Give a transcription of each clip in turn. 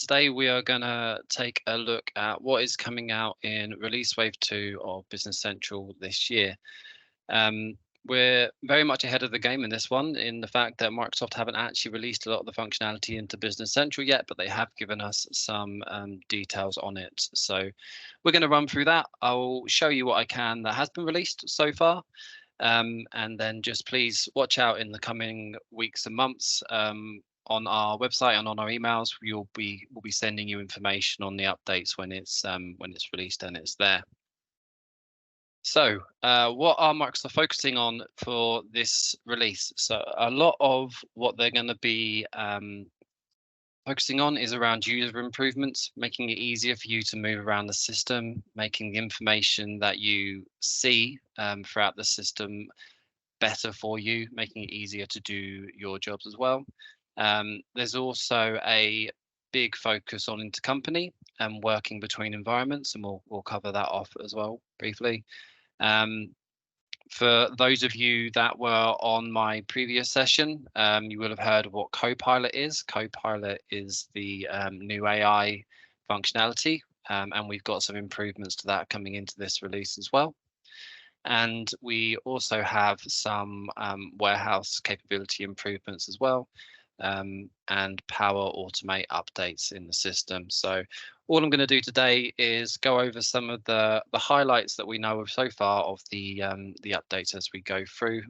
today we are going to take a look at what is coming out in release wave 2 of Business Central this year. We're very much ahead of the game in this one, in the fact that Microsoft haven't actually released a lot of the functionality into Business Central yet, but they have given us some details on it. So we're going to run through that. I'll show you what I can that has been released so far. And then just please watch out in the coming weeks and months. On our website and on our emails, we'll be sending you information on the updates when it's released and it's there. So what are Microsoft focusing on for this release? So a lot of what they're going to be focusing on is around user improvements, making it easier for you to move around the system, making the information that you see throughout the system better for you, making it easier to do your jobs as well. There's also a big focus on intercompany and working between environments, and we'll cover that off as well briefly. For those of you that were on my previous session, you will have heard of what Copilot is. Copilot is the new AI functionality, and we've got some improvements to that coming into this release as well. And we also have some warehouse capability improvements as well, and Power Automate updates in the system. So all I'm going to do today is go over some of the highlights that we know of so far of the updates as we go through.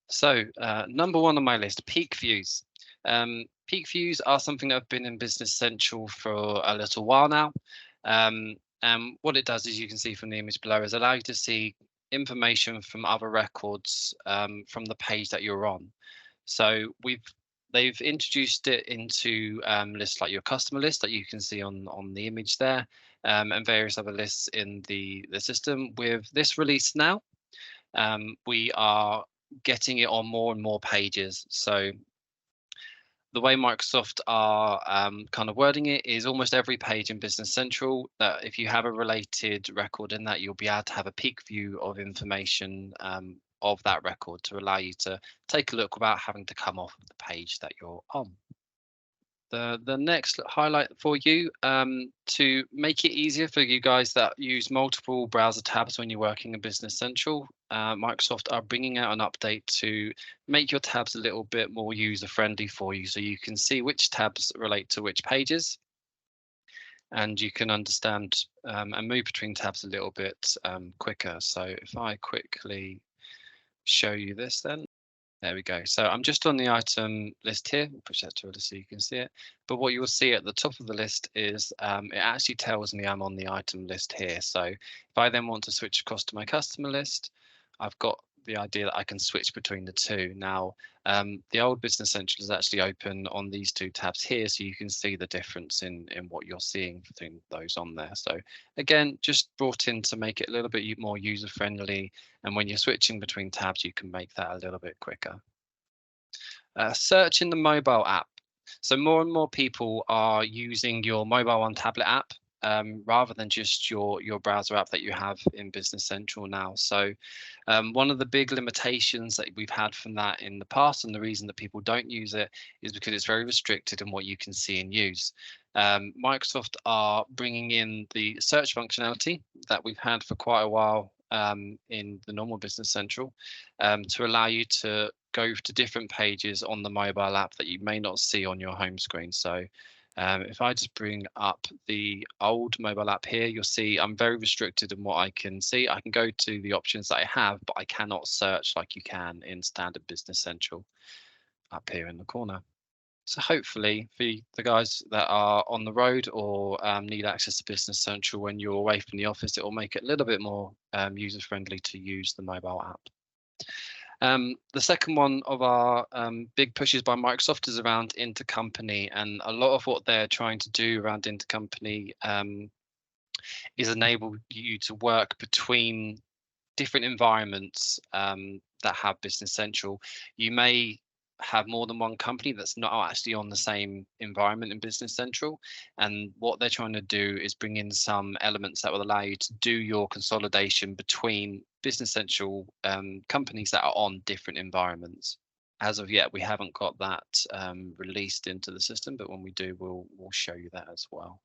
So number one on my list, peak views. Peak views are something that have been in Business Central for a little while now. And what it does, as you can see from the image below, is allow you to see information from other records from the page that you're on. So they've introduced it into lists like your customer list that you can see on the image there, and various other lists in the system. With this release now, we are getting it on more and more pages. So the way Microsoft are kind of wording it is almost every page in Business Central, that if you have a related record in that, you'll be able to have a peek view of information of that record to allow you to take a look without having to come off of the page that you're on. The next highlight for you, to make it easier for you guys that use multiple browser tabs when you're working in Business Central, Microsoft are bringing out an update to make your tabs a little bit more user friendly for you, so you can see which tabs relate to which pages, and you can understand and move between tabs a little bit quicker. So if I quickly show you this, then there we go. So I'm just on the item list here. We'll push that to it so you can see it. But what you will see at the top of the list is it actually tells me I'm on the item list here. So if I then want to switch across to my customer list, I've got the idea that I can switch between the two. Now, the old Business Central is actually open on these two tabs here, so you can see the difference in what you're seeing between those on there. So again, just brought in to make it a little bit more user friendly, and when you're switching between tabs, you can make that a little bit quicker. Search in the mobile app. So more and more people are using your mobile on tablet app rather than just your browser app that you have in Business Central now. So one of the big limitations that we've had from that in the past, and the reason that people don't use it, is because it's very restricted in what you can see and use. Microsoft are bringing in the search functionality that we've had for quite a while in the normal Business Central, to allow you to go to different pages on the mobile app that you may not see on your home screen. So if I just bring up the old mobile app here, you'll see I'm very restricted in what I can see. I can go to the options that I have, but I cannot search like you can in standard Business Central up here in the corner. So hopefully for the guys that are on the road or need access to Business Central when you're away from the office, it will make it a little bit more user friendly to use the mobile app. The second one of our big pushes by Microsoft is around intercompany, and a lot of what they're trying to do around intercompany is enable you to work between different environments that have Business Central. You may have more than one company that's not actually on the same environment in Business Central, and what they're trying to do is bring in some elements that will allow you to do your consolidation between Business Central companies that are on different environments. as of yet, we haven't got that released into the system, but when we do, we'll show you that as well.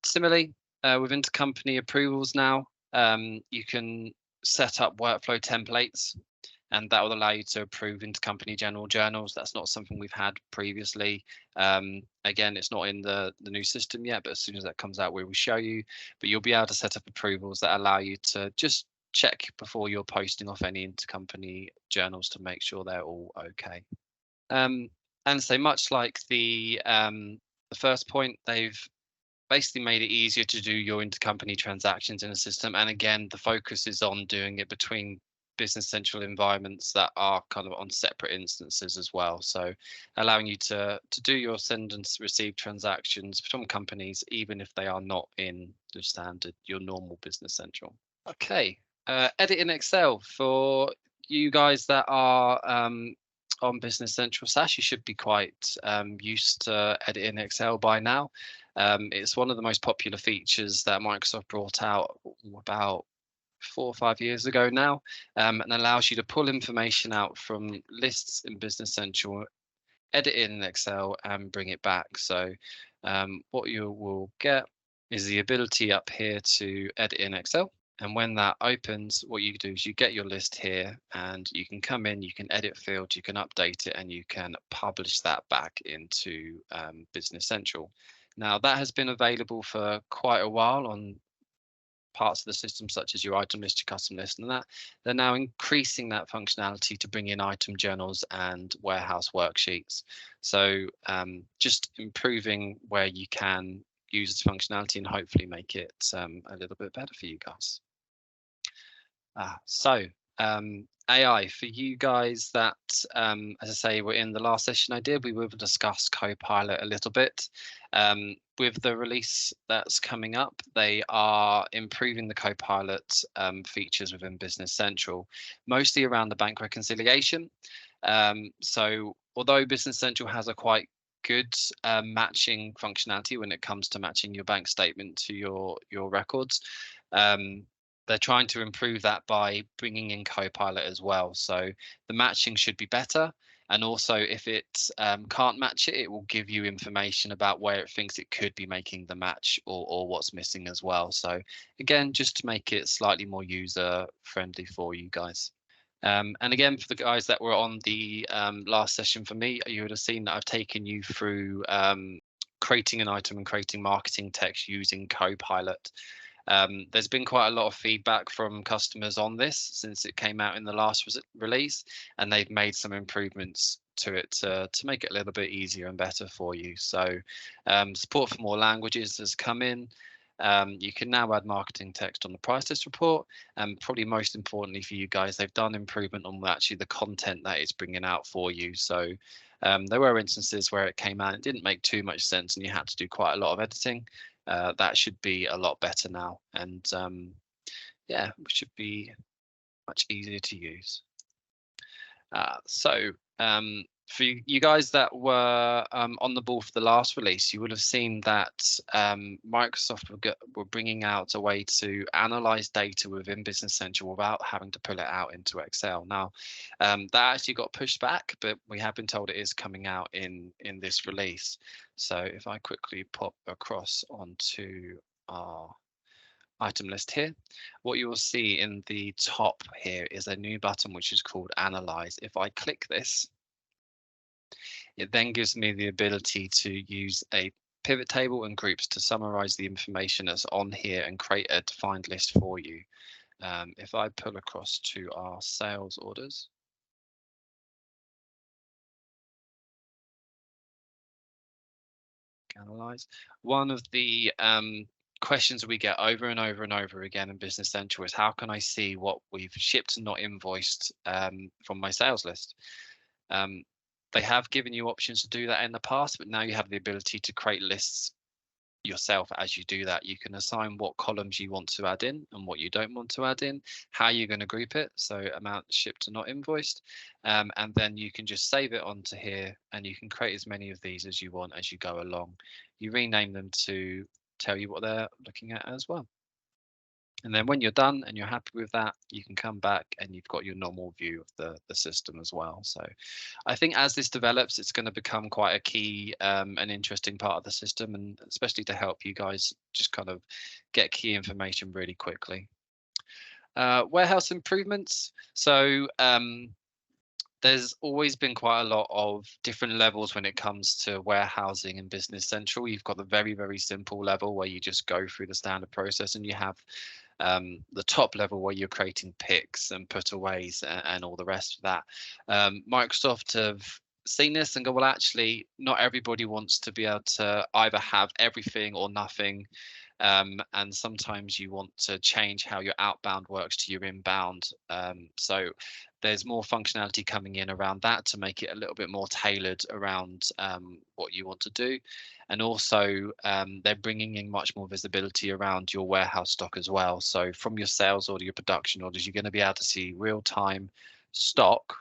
Similarly, with intercompany approvals now, you can set up workflow templates, and that will allow you to approve intercompany general journals. That's not something we've had previously. Again, it's not in the new system yet, but as soon as that comes out, we will show you. But you'll be able to set up approvals that allow you to just check before you're posting off any intercompany journals to make sure they're all okay. And so much like the first point, they've basically made it easier to do your intercompany transactions in a system. And again, the focus is on doing it between Business Central environments that are kind of on separate instances as well. So allowing you to do your send and receive transactions from companies, even if they are not in the standard, your normal Business Central. Okay, edit in Excel. For you guys that are on Business Central SaaS, you should be quite used to editing Excel by now. It's one of the most popular features that Microsoft brought out about 4 or 5 years ago now, and allows you to pull information out from lists in Business Central, edit it in Excel, and bring it back. So what you will get is the ability up here to edit in Excel. And when that opens, what you do is you get your list here, and you can come in, you can edit fields, you can update it, and you can publish that back into Business Central. Now, that has been available for quite a while on parts of the system, such as your item list, your custom list, and that. They're now increasing that functionality to bring in item journals and warehouse worksheets. So just improving where you can use this functionality and hopefully make it a little bit better for you guys. AI for you guys that, as I say, were in the last session I did, we will discuss Copilot a little bit. With the release that's coming up, they are improving the Copilot features within Business Central, mostly around the bank reconciliation. So although Business Central has a quite good matching functionality when it comes to matching your bank statement to your records, they're trying to improve that by bringing in Copilot as well. So the matching should be better. And also, if it can't match it, it will give you information about where it thinks it could be making the match or what's missing as well. So again, just to make it slightly more user friendly for you guys. And again, for the guys that were on the last session for me, you would have seen that I've taken you through creating an item and creating marketing text using Copilot. There's been quite a lot of feedback from customers on this since it came out in the last release, and they've made some improvements to it to make it a little bit easier and better for you. So support for more languages has come in. You can now add marketing text on the price list report, and probably most importantly for you guys, they've done improvement on actually the content that it's bringing out for you. So there were instances where it came out, it didn't make too much sense, and you had to do quite a lot of editing. That should be a lot better now, and yeah, it should be much easier to use. For you guys that were on the ball for the last release, you would have seen that Microsoft were bringing out a way to analyze data within Business Central without having to pull it out into Excel. Now, that actually got pushed back, but we have been told it is coming out in this release. So if I quickly pop across onto our item list here, what you will see in the top here is a new button which is called Analyze. If I click this, it then gives me the ability to use a pivot table and groups to summarize the information that's on here and create a defined list for you. If I pull across to our sales orders, analyze, one of the questions we get over and over and over again in Business Central is how can I see what we've shipped and not invoiced from my sales list? They have given you options to do that in the past, but now you have the ability to create lists yourself as you do that. You can assign what columns you want to add in and what you don't want to add in, how you're going to group it, so amount shipped and not invoiced, and then you can just save it onto here, and you can create as many of these as you want as you go along. You rename them to tell you what they're looking at as well. And then when you're done and you're happy with that, you can come back and you've got your normal view of the system as well. So I think as this develops, it's going to become quite a key and interesting part of the system, and especially to help you guys just kind of get key information really quickly. Warehouse improvements. So there's always been quite a lot of different levels when it comes to warehousing and Business Central. You've got the very, very simple level where you just go through the standard process, and you have the top level where you're creating picks and putaways and all the rest of that. Microsoft have seen this and go, well, actually, not everybody wants to be able to either have everything or nothing. And sometimes you want to change how your outbound works to your inbound. So there's more functionality coming in around that to make it a little bit more tailored around what you want to do. And also they're bringing in much more visibility around your warehouse stock as well. So from your sales order, your production orders, you're going to be able to see real-time stock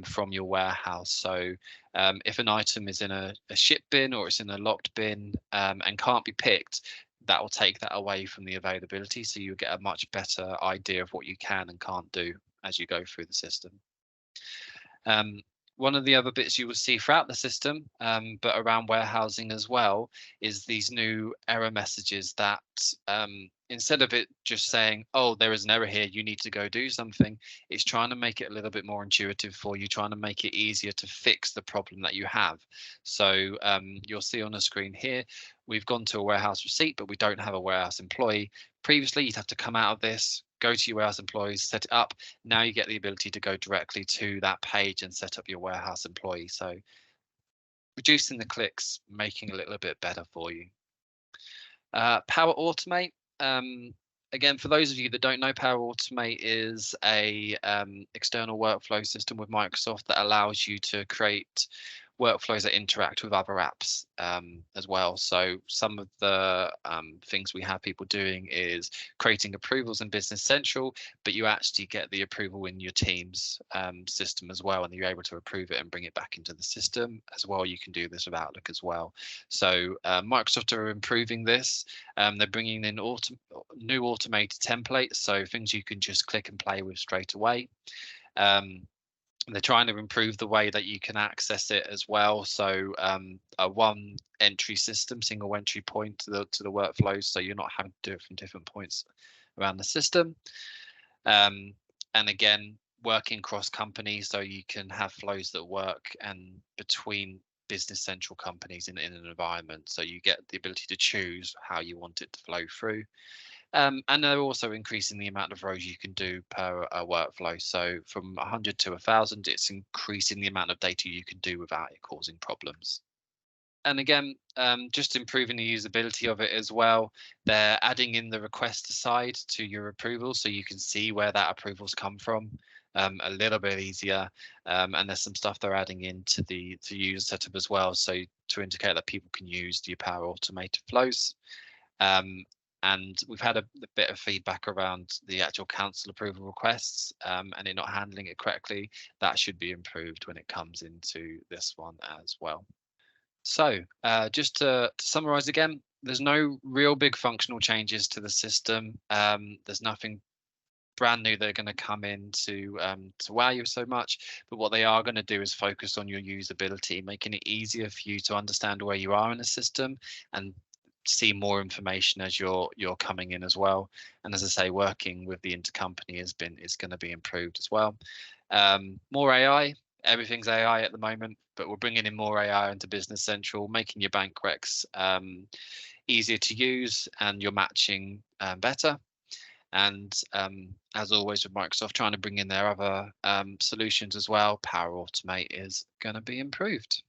from your warehouse. So if an item is in a ship bin or it's in a locked bin and can't be picked, that will take that away from the availability. So you get a much better idea of what you can and can't do as you go through the system. One of the other bits you will see throughout the system, but around warehousing as well, is these new error messages that instead of it just saying, oh, there is an error here, you need to go do something, it's trying to make it a little bit more intuitive for you, trying to make it easier to fix the problem that you have. So you'll see on the screen here, we've gone to a warehouse receipt, but we don't have a warehouse employee. Previously, you'd have to come out of this, go to your warehouse employees, set it up. Now you get the ability to go directly to that page and set up your warehouse employee. So reducing the clicks, making it a little bit better for you. Power Automate. Again, for those of you that don't know, Power Automate is a external workflow system with Microsoft that allows you to create workflows that interact with other apps as well. So some of the things we have people doing is creating approvals in Business Central, but you actually get the approval in your Teams system as well, and you're able to approve it and bring it back into the system as well. You can do this with Outlook as well. So Microsoft are improving this. They're bringing in new automated templates, so things you can just click and play with straight away. They're trying to improve the way that you can access it as well. So a one entry system, single entry point to the workflows, so you're not having to do it from different points around the system. And again, working cross companies, so you can have flows that work and between Business Central companies in an environment. So you get the ability to choose how you want it to flow through. And they're also increasing the amount of rows you can do per workflow. So from 100 to 1,000, it's increasing the amount of data you can do without it causing problems. And again, just improving the usability of it as well. They're adding in the request side to your approval, so you can see where that approval's come from a little bit easier. And there's some stuff they're adding into the user setup as well, so to indicate that people can use the Power Automated flows. And we've had a bit of feedback around the actual council approval requests and it not handling it correctly. That should be improved when it comes into this one as well. So just to summarize again, there's no real big functional changes to the system. There's nothing brand new that are going to come in to wow you so much, but what they are going to do is focus on your usability, making it easier for you to understand where you are in the system and see more information as you're coming in as well. And as I say, working with the intercompany is going to be improved as well. More AI. Everything's AI at the moment, but we're bringing in more AI into Business Central, making your bank recs easier to use and your matching better. And as always with Microsoft, trying to bring in their other solutions as well, Power Automate is going to be improved.